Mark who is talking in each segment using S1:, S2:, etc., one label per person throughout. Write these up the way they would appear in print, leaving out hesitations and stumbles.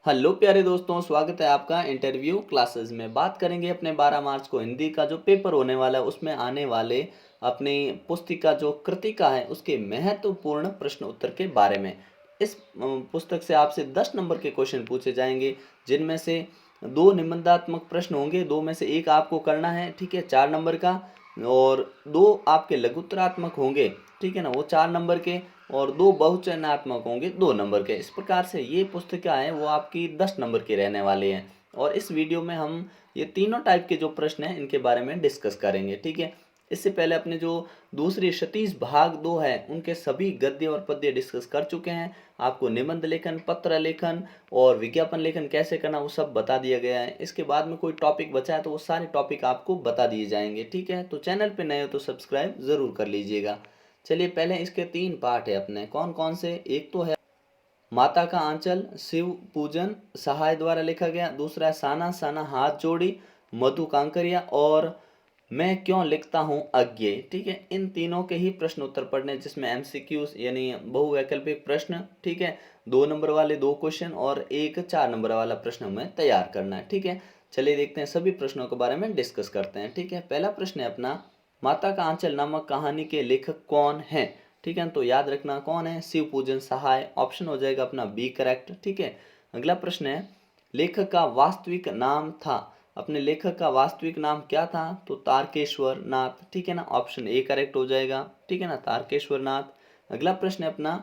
S1: Hello प्यारे दोस्तों, स्वागत है आपका इंटरव्यू क्लासेस में। बात करेंगे अपने 12 मार्च को हिंदी का जो पेपर होने वाला है उसमें आने वाले अपनी पुस्तिका जो कृतिका है उसके महत्वपूर्ण प्रश्न उत्तर के बारे में। इस पुस्तक से आपसे 10 नंबर के क्वेश्चन पूछे जाएंगे, जिनमें से दो निबंधात्मक प्रश्न होंगे, दो में से एक आपको करना है, ठीक है, 4 नंबर का, और दो आपके लघुत्तरात्मक होंगे, ठीक है ना, वो 4 नंबर के, और दो बहुचयनात्मक होंगे 2 नंबर के। इस प्रकार से ये पुस्तिका है वो आपकी 10 नंबर की रहने वाली है। और इस वीडियो में हम ये तीनों टाइप के जो प्रश्न हैं इनके बारे में डिस्कस करेंगे, ठीक है। इससे पहले अपने जो दूसरी क्षितिज भाग 2 है उनके सभी गद्य और पद्य डिस्कस कर चुके हैं। आपको निबंध लेखन, पत्र लेखन और विज्ञापन लेखन कैसे करना वो सब बता दिया गया है। इसके बाद में कोई टॉपिक बचा है तो वो सारे टॉपिक आपको बता दिए जाएंगे, ठीक है। तो चैनल पे नए हो तो सब्सक्राइब ज़रूर कर लीजिएगा। चलिए, पहले इसके 3 पार्ट है अपने, कौन कौन से। एक तो है माता का आंचल, शिव पूजन सहाय द्वारा लिखा गया। दूसरा है साना साना हाथ जोड़ी, मधु कांकरिया, और मैं क्यों लिखता हूँ अज्ञेय, ठीक है। इन तीनों के ही प्रश्न उत्तर पढ़ने, जिसमें एमसीक्यूज यानी बहुवैकल्पिक प्रश्न, ठीक है, 2 नंबर वाले 2 क्वेश्चन और एक 4 नंबर वाला प्रश्न हमें तैयार करना है, ठीक है। चलिए देखते हैं, सभी प्रश्नों के बारे में डिस्कस करते हैं, ठीक है। पहला प्रश्न है अपना, माता का आंचल नामक कहानी के लेखक कौन है, ठीक है। तो याद रखना कौन है, शिव पूजन सहाय, ऑप्शन हो जाएगा अपना बी करेक्ट, ठीक है। अगला प्रश्न है, लेखक का वास्तविक नाम था, अपने लेखक का वास्तविक नाम क्या था, तो तारकेश्वर नाथ, ठीक है ना, ऑप्शन ए करेक्ट हो जाएगा, ठीक है ना, तारकेश्वर नाथ। अगला प्रश्न है अपना,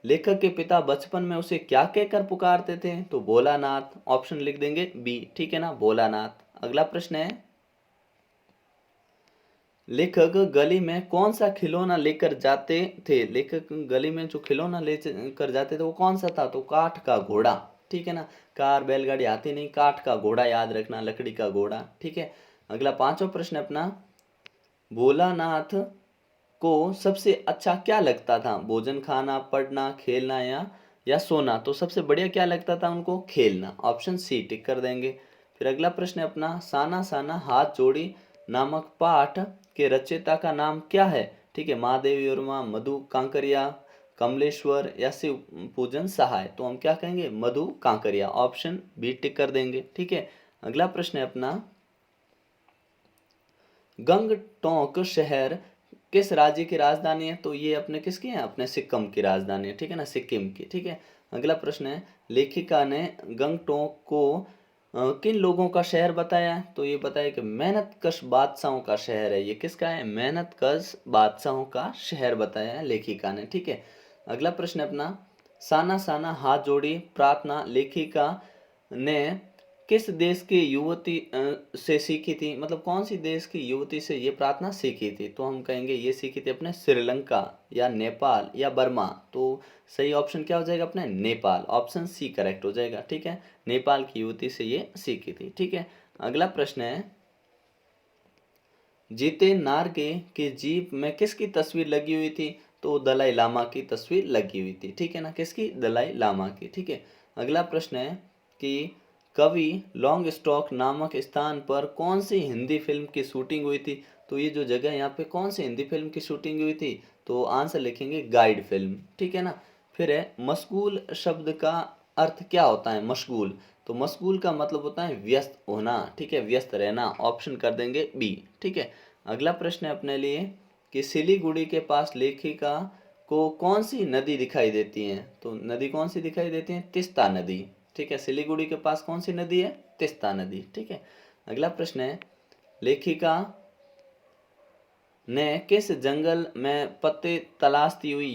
S1: लेखक के पिता बचपन में उसे क्या कहकर पुकारते थे, तो भोलानाथ, ऑप्शन लिख देंगे बी, ठीक है ना, भोलानाथ। अगला प्रश्न है, लेखक गली में कौन सा खिलौना लेकर जाते थे, लेखक गली में जो खिलौना लेकर जाते थे वो कौन सा था, तो काठ का घोड़ा, ठीक है ना। कार बैलगाड़ी आती नहीं, काठ का घोड़ा याद रखना, लकड़ी का घोड़ा, ठीक है। अगला पांचवा प्रश्न अपना, भोलानाथ को सबसे अच्छा क्या लगता था, भोजन खाना, पढ़ना, खेलना या सोना। तो सबसे बढ़िया क्या लगता था उनको, खेलना, ऑप्शन सी टिक कर देंगे। फिर अगला प्रश्न है अपना, साना साना हाथ जोड़ी नामक पाठ के रचयिता का नाम क्या है, ठीक है, महादेवी वर्मा, मधु कांकरिया, कमलेश्वर या शिव पूजन सहाय। तो हम क्या कहेंगे, मधु कांकरिया, ऑप्शन बी टिक कर देंगे, ठीक है। अगला प्रश्न है अपना, गंगटोक शहर किस राज्य की राजधानी है, तो ये अपने किसकी है, अपने सिक्किम की राजधानी है, ठीक है ना, सिक्किम की, ठीक है। अगला प्रश्न है, लेखिका ने गंगटोक को किन लोगों का शहर बताया है, तो ये बताया कि मेहनतकश बादशाहों का शहर है। ये किसका है, मेहनतकश बादशाहों का शहर बताया है लेखिका ने, ठीक है। अगला प्रश्न अपना, साना साना हाथ जोड़ी प्रार्थना लेखिका ने किस देश की युवती से सीखी थी, मतलब कौन सी देश की युवती से ये प्रार्थना सीखी थी, तो हम कहेंगे ये सीखी थी अपने श्रीलंका या नेपाल या बर्मा। तो सही ऑप्शन क्या हो जाएगा, अपने नेपाल, ऑप्शन सी करेक्ट हो जाएगा, ठीक है। नेपाल की युवती से ये सीखी थी, ठीक है। अगला प्रश्न है, जीते नार्गे के जीप में किसकी तस्वीर लगी हुई थी, तो दलाई लामा की तस्वीर लगी हुई थी, ठीक है ना, किसकी, दलाई लामा की, ठीक है। अगला प्रश्न है कि कवि लॉन्ग स्टॉक नामक स्थान पर कौन सी हिंदी फिल्म की शूटिंग हुई थी, तो ये जो जगह यहाँ पे कौन सी हिंदी फिल्म की शूटिंग हुई थी, तो आंसर लिखेंगे गाइड फिल्म, ठीक है ना। फिर है, मशगूल शब्द का अर्थ क्या होता है, मशगूल, तो मशगूल का मतलब होता है व्यस्त होना, ठीक है, व्यस्त रहना, ऑप्शन कर देंगे बी, ठीक है। अगला प्रश्न है अपने लिए कि सिलीगुड़ी के पास लेखिका को कौन सी नदी दिखाई देती है, तो नदी कौन सी दिखाई देती है, तिस्ता नदी, ठीक है। सिलीगुड़ी के पास कौन सी नदी है, तिस्ता नदी, ठीक है। अगला प्रश्न है, लेखिका ने किस जंगल में पत्ते तलाशती हुई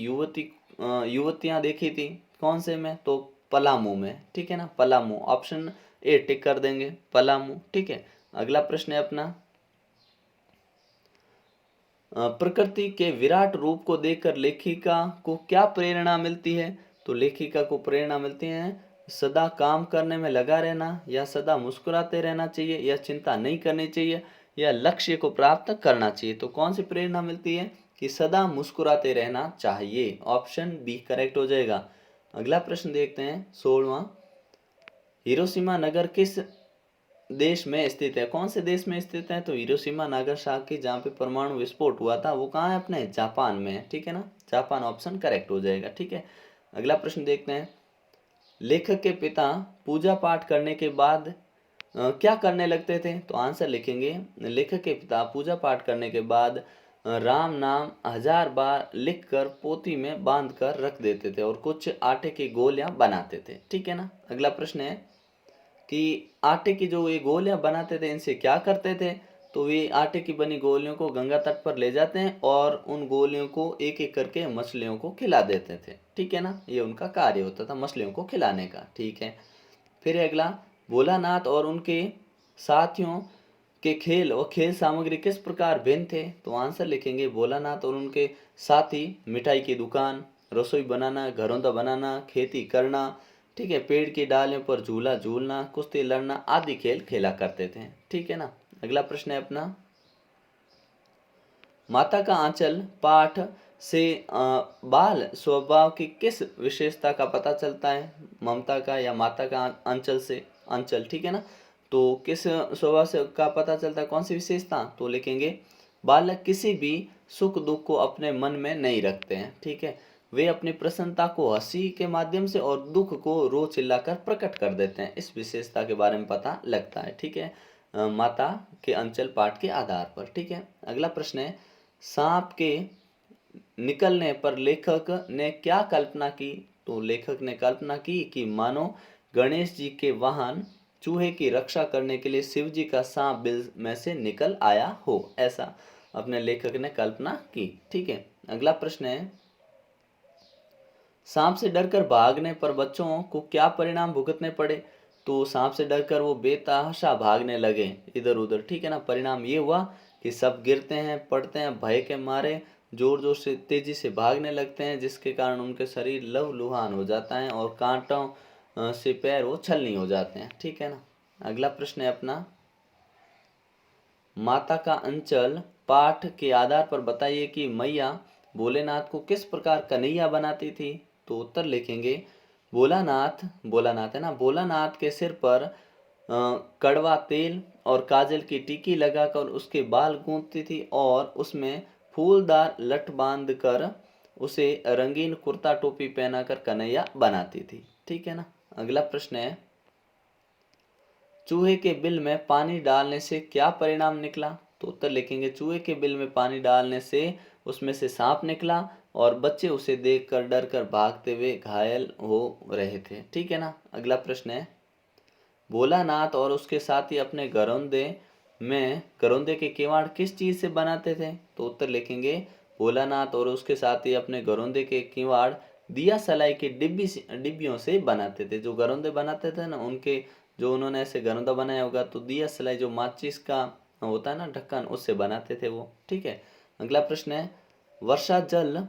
S1: युवतियां देखी थी, कौन से में, तो पलामू में, ठीक है ना, पलामू, ऑप्शन ए टिक कर देंगे, पलामू, ठीक है। अगला प्रश्न है अपना, प्रकृति के विराट रूप को देखकर लेखिका को क्या प्रेरणा मिलती है, तो लेखिका को प्रेरणा मिलती है सदा काम करने में लगा रहना, या सदा मुस्कुराते रहना चाहिए, या चिंता नहीं करनी चाहिए, या लक्ष्य को प्राप्त करना चाहिए। तो कौन सी प्रेरणा मिलती है कि सदा मुस्कुराते रहना चाहिए, ऑप्शन बी करेक्ट हो जाएगा। अगला प्रश्न देखते हैं 16वां, हिरोशिमा नगर किस देश में स्थित है, कौन से देश में स्थित है, तो हिरोशिमा नागासाकी जहाँ पे परमाणु विस्फोट हुआ था वो कहाँ है, अपने जापान में है, ठीक है ना, जापान, ऑप्शन करेक्ट हो जाएगा, ठीक है। अगला प्रश्न देखते हैं, लेखक के पिता पूजा पाठ करने के बाद क्या करने लगते थे? तो आंसर लिखेंगे, लेखक के पिता पूजा पाठ करने के बाद राम नाम 1000 बार लिखकर पोथी में बांध कर रख देते थे और कुछ आटे की गोलियां बनाते थे। ठीक है ना। अगला प्रश्न है कि आटे की जो ये गोलियां बनाते थे इनसे क्या करते थे? तो ये आटे की बनी गोलियों को गंगा तट पर ले जाते हैं और उन गोलियों को एक एक करके मछलियों को खिला देते थे। ठीक है ना। ये उनका कार्य होता था मछलियों को खिलाने का। ठीक है। फिर अगला, भोलानाथ और उनके साथियों के खेल और खेल सामग्री किस प्रकार भिन्न थे? तो आंसर लिखेंगे, भोलानाथ और उनके साथी मिठाई की दुकान, रसोई बनाना, घरौंदा बनाना, खेती करना, ठीक है, पेड़ की डालियों पर झूला झूलना, कुश्ती लड़ना आदि खेल खेला करते थे। ठीक है ना। अगला प्रश्न है अपना, माता का आंचल पाठ से बाल स्वभाव की किस विशेषता का पता चलता है? ममता का या माता का अंचल से अंचल। ठीक है ना। तो किस स्वभाव से का पता चलता है, कौन सी विशेषता? तो लिखेंगे, बालक किसी भी सुख दुख को अपने मन में नहीं रखते हैं। ठीक है। वे अपनी प्रसन्नता को हंसी के माध्यम से और दुख को रो चिल्लाकर प्रकट कर देते हैं। इस विशेषता के बारे में पता लगता है। ठीक है। माता के अंचल पाठ के आधार पर। ठीक है। अगला प्रश्न है, सांप के निकलने पर लेखक ने क्या कल्पना की? तो लेखक ने कल्पना की कि मानो गणेश जी के वाहन चूहे की रक्षा करने के लिए शिव जी का सांप बिल में से निकल आया हो, ऐसा अपने लेखक ने कल्पना की। ठीक है। अगला प्रश्न है, सांप से डरकर भागने पर बच्चों को क्या परिणाम भुगतने पड़े? तो सांप से डरकर वो बेतहाशा भागने लगे इधर उधर। ठीक है ना। परिणाम ये हुआ कि सब गिरते हैं, पड़ते हैं, भय के मारे जोर जोर से तेजी से भागने लगते हैं, जिसके कारण उनके शरीर लहूलुहान हो जाता है और कांटों से पैर वो छलनी हो जाते हैं। ठीक है ना। अगला प्रश्न है अपना, माता का अंचल पाठ के आधार पर बताइए कि मैया भोलेनाथ को किस प्रकार कन्हैया बनाती थी? तो उत्तर लिखेंगे, भोलानाथ भोलानाथ है ना, भोलानाथ के सिर पर कड़वा तेल और काजल की टिक्की लगाकर उसके बाल गूंथती थी और उसमें फूलदार लठ बांध कर उसे रंगीन कुर्ता टोपी पहनाकर कन्हैया बनाती थी। ठीक है ना। अगला प्रश्न है, चूहे के बिल में पानी डालने से क्या परिणाम निकला? तो उत्तर लिखेंगे, चूहे के बिल में पानी डालने से उसमें से सांप निकला और बच्चे उसे देखकर डरकर भागते हुए घायल हो रहे थे। ठीक है ना। अगला प्रश्न है, भोलानाथ और उसके साथी अपने घरौंदे के किवाड़ किस चीज से बनाते थे? तो उत्तर लिखेंगे, भोलानाथ और उसके साथी अपने घरौंदे के किवाड़ दिया सलाई की डिब्बियों से बनाते थे। जो घरौंदे बनाते थे ना, उनके जो उन्होंने ऐसे घरौंदा बनाया होगा तो दिया सलाई जो माचिस का होता है ना ढक्कन, उससे बनाते थे वो। ठीक है। अगला प्रश्न है, वर्षा जल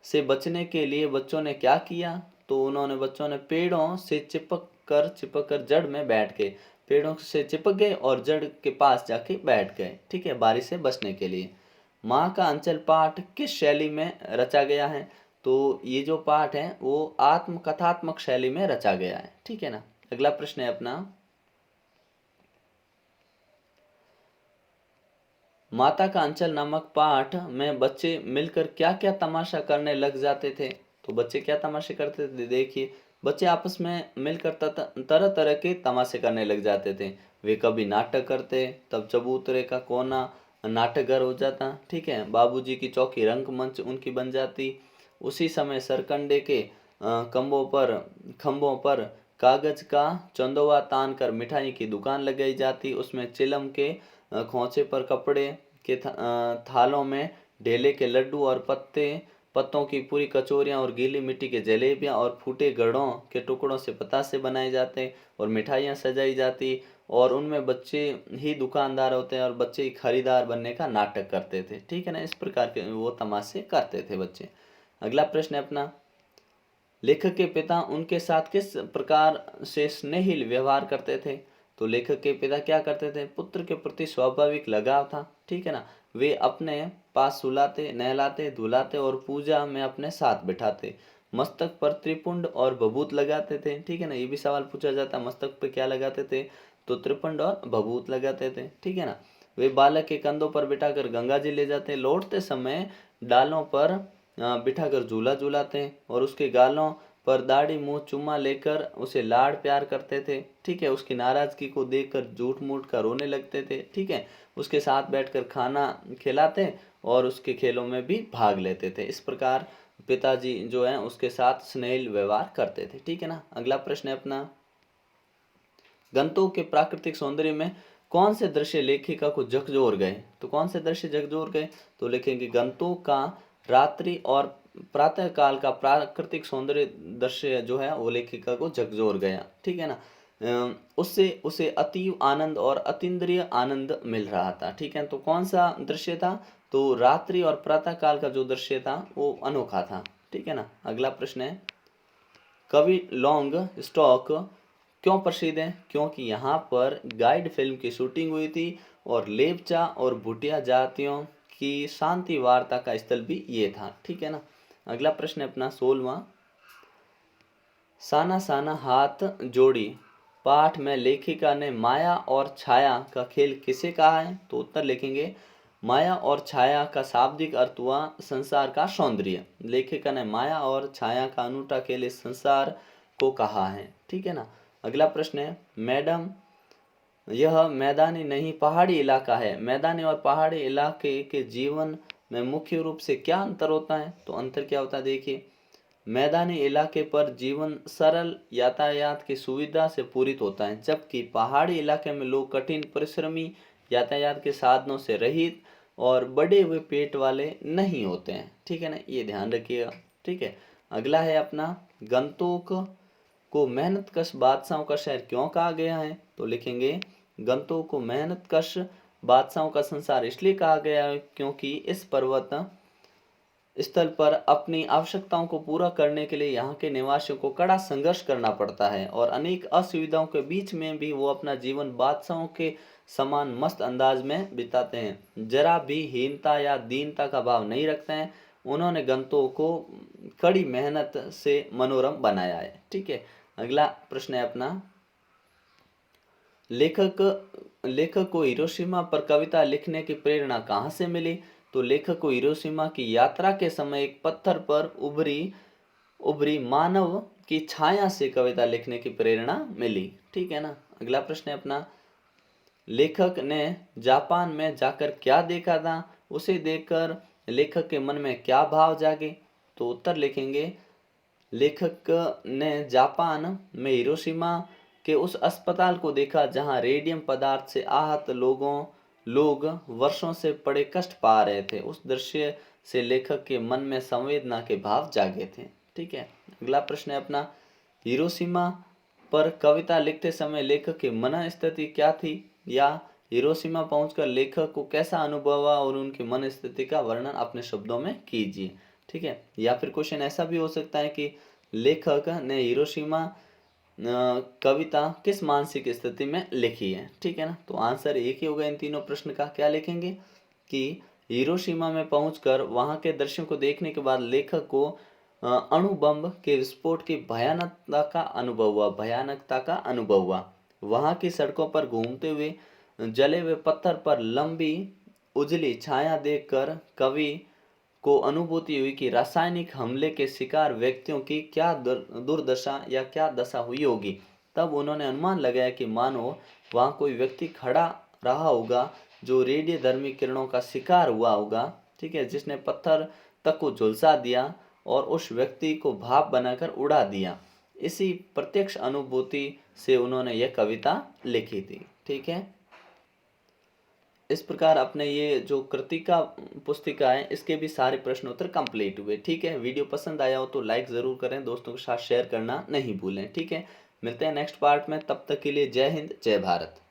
S1: से बचने के लिए बच्चों ने क्या किया? तो उन्होंने बच्चों ने पेड़ों से चिपक कर जड़ में बैठ गए, पेड़ों से चिपक गए और जड़ के पास जाके बैठ गए। ठीक है, बारिश से बचने के लिए। माँ का अंचल पाठ किस शैली में रचा गया है? तो ये जो पाठ है वो आत्मकथात्मक शैली में रचा गया है। ठीक है ना। अगला प्रश्न है अपना, माता का अंचल नामक पाठ में बच्चे मिलकर क्या क्या तमाशा करने लग जाते थे? तो बच्चे क्या तमाशे करते थे? देखिए, बच्चे आपस में मिलकर तरह तरह के तमाशे करने लग जाते थे। वे कभी नाटक करते, तब चबूतरे का कोना नाटक घर हो जाता। ठीक है, बाबूजी की चौकी रंगमंच उनकी बन जाती। उसी समय सरकंडे के खंभों पर कागज का चंदोवा तान कर मिठाई की दुकान लगाई जाती। उसमें चिलम के खोंचे पर कपड़े के थालों में ढेले के लड्डू और पत्तों की पूरी कचौरियाँ और गीली मिट्टी के जलेबियाँ और फूटे गढ़ों के टुकड़ों से पतासे बनाए जाते और मिठाइयाँ सजाई जाती और उनमें बच्चे ही दुकानदार होते हैं और बच्चे ही खरीदार बनने का नाटक करते थे। ठीक है ना। इस प्रकार के वो तमाशे करते थे बच्चे। अगला प्रश्न है अपना, लेखक के पिता उनके साथ किस प्रकार से स्नेहिल व्यवहार करते थे? तो लेखक के पिता क्या करते थे? पुत्र के प्रति स्वाभाविक लगाव था। ठीक है ना। वे अपने पास सुलाते, नहलाते, धुलाते और पूजा में अपने साथ बिठाते। मस्तक पर त्रिपुंड और भभूत लगाते थे। ठीक है ना। ये भी सवाल पूछा जाता है, मस्तक पे क्या लगाते थे? तो त्रिपुंड और भभूत लगाते थे। ठीक है ना। वे बालक के कंधों पर बिठाकर गंगा जी ले जाते, लौटते समय डालों पर बिठाकर झूला झूलाते और उसके गालों पर दाढ़ी मुंह चुम्मा लेकर उसे लाड़ प्यार करते थे, ठीक है। उसकी नाराजगी को देखकर झूठ मूठ कर रोने लगते थे, ठीक है। उसके साथ बैठकर खाना खिलाते और उसके खेलों में भी भाग लेते थे। इस प्रकार पिताजी जो है उसके साथ स्नेह व्यवहार करते थे, ठीक है ना। अगला प्रश्न है अपना, गंतव्य के प्राकृतिक सौंदर्य में कौन से दृश्य लेखिका को झकझोर गए? तो कौन से दृश्य झकझोर गए? तो लिखेंगे गंतव्य का रात्रि और प्रातः काल का प्राकृतिक सौंदर्य दृश्य जो है वो लेखिका को झकझोर गया, ठीक है ना। उससे उसे अतीव आनंद और अतीन्द्रिय आनंद मिल रहा था, ठीक है। तो कौन सा दृश्य था? तो रात्रि और प्रातः काल का जो दृश्य था वो अनोखा था, ठीक है ना। अगला प्रश्न है, कवि लॉन्ग स्टॉक क्यों प्रसिद्ध है? क्योंकि यहाँ पर गाइड फिल्म की शूटिंग हुई थी और लेपचा और भूटिया जातियों की शांति वार्ता का स्थल भी ये था, ठीक है ना। अगला प्रश्न है अपना 16वां, साना साना हाथ जोड़ी पाठ में लेखिका ने माया और छाया का खेल किसे कहा है? तो उत्तर लिखेंगे, माया और छाया का शाब्दिक अर्थ हुआ संसार का सौंदर्य। लेखिका ने माया और छाया का अनूठा खेल इस संसार को कहा है, ठीक है ना। अगला प्रश्न है, मैडम यह मैदानी नहीं पहाड़ी इलाका है, मैदानी और पहाड़ी इलाके के जीवन में मुख्य रूप से क्या अंतर होता है? तो अंतर क्या होता है देखिए, मैदानी इलाके पर जीवन सरल यातायात की सुविधा से पूरित होता है, जबकि पहाड़ी इलाके में लोग कठिन परिश्रमी यातायात के साधनों से रहित और बड़े हुए पेट वाले नहीं होते हैं, ठीक है ना। ये ध्यान रखिएगा, ठीक है। अगला है अपना, गंतोक को मेहनतकश बादशाहों का शहर क्यों कहा गया है? तो लिखेंगे, गंतोक को मेहनतकश बादशाहों का संसार इसलिए कहा गया है क्योंकि इस पर्वत स्थल पर अपनी आवश्यकताओं को पूरा करने के लिए यहाँ के निवासियों को कड़ा संघर्ष करना पड़ता है और अनेक असुविधाओं के बीच में भी वो अपना जीवन बादशाहों के समान मस्त अंदाज में बिताते हैं, जरा भी हीनता या दीनता का भाव नहीं रखते हैं। उन्होंने गंतों को कड़ी मेहनत से मनोरम बनाया है, ठीक है। अगला प्रश्न है अपना, लेखक को हिरोशिमा पर कविता लिखने की प्रेरणा कहाँ से मिली? तो लेखक को हिरोशिमा की यात्रा के समय एक पत्थर पर उभरी मानव की छाया से कविता लिखने की प्रेरणा मिली, ठीक है ना। अगला प्रश्न है अपना, लेखक ने जापान में जाकर क्या देखा था? उसे देखकर लेखक के मन में क्या भाव जागे? तो उत्तर लिखेंगे, लेखक ने जापान में हिरोशिमा के उस अस्पताल को देखा जहां रेडियम पदार्थ से आहत लोग वर्षों से बड़े कष्ट पा रहे थे। उस दृश्य से लेखक के मन में संवेदना के भाव जागे थे, ठीक है। अगला प्रश्न है अपना, हिरोशिमा पर कविता लिखते समय लेखक की मन स्थिति क्या थी? या हिरोशिमा पहुंचकर लेखक को कैसा अनुभव हुआ और उनकी मन स्थिति का वर्णन अपने शब्दों में कीजिए, ठीक है। या फिर क्वेश्चन ऐसा भी हो सकता है कि लेखक ने हिरोशिमा कविता किस मानसिक स्थिति में लिखी है, ठीक है ना। तो आंसर एक ही होगा इन तीनों प्रश्न का। क्या लिखेंगे कि हिरोशिमा में पहुंचकर वहां के दृश्यों को देखने के बाद लेखक को अणु बम के विस्फोट की भयानकता का अनुभव हुआ। वहां की सड़कों पर घूमते हुए जले हुए पत्थर पर लंबी उजली छाया देखकर कवि को अनुभूति हुई कि रासायनिक हमले के शिकार व्यक्तियों की क्या दुर्दशा या क्या दशा हुई होगी। तब उन्होंने अनुमान लगाया कि मानो वहां कोई व्यक्ति खड़ा रहा होगा जो रेडियोधर्मी किरणों का शिकार हुआ होगा, ठीक है, जिसने पत्थर तक को झुलसा दिया और उस व्यक्ति को भाप बनाकर उड़ा दिया। इसी प्रत्यक्ष अनुभूति से उन्होंने यह कविता लिखी थी, ठीक है। इस प्रकार अपने ये जो कृतिका पुस्तिका है इसके भी सारे प्रश्न उत्तर कंप्लीट हुए, ठीक है। वीडियो पसंद आया हो तो लाइक ज़रूर करें, दोस्तों के साथ शेयर करना नहीं भूलें, ठीक है। मिलते हैं नेक्स्ट पार्ट में, तब तक के लिए जय हिंद जय भारत।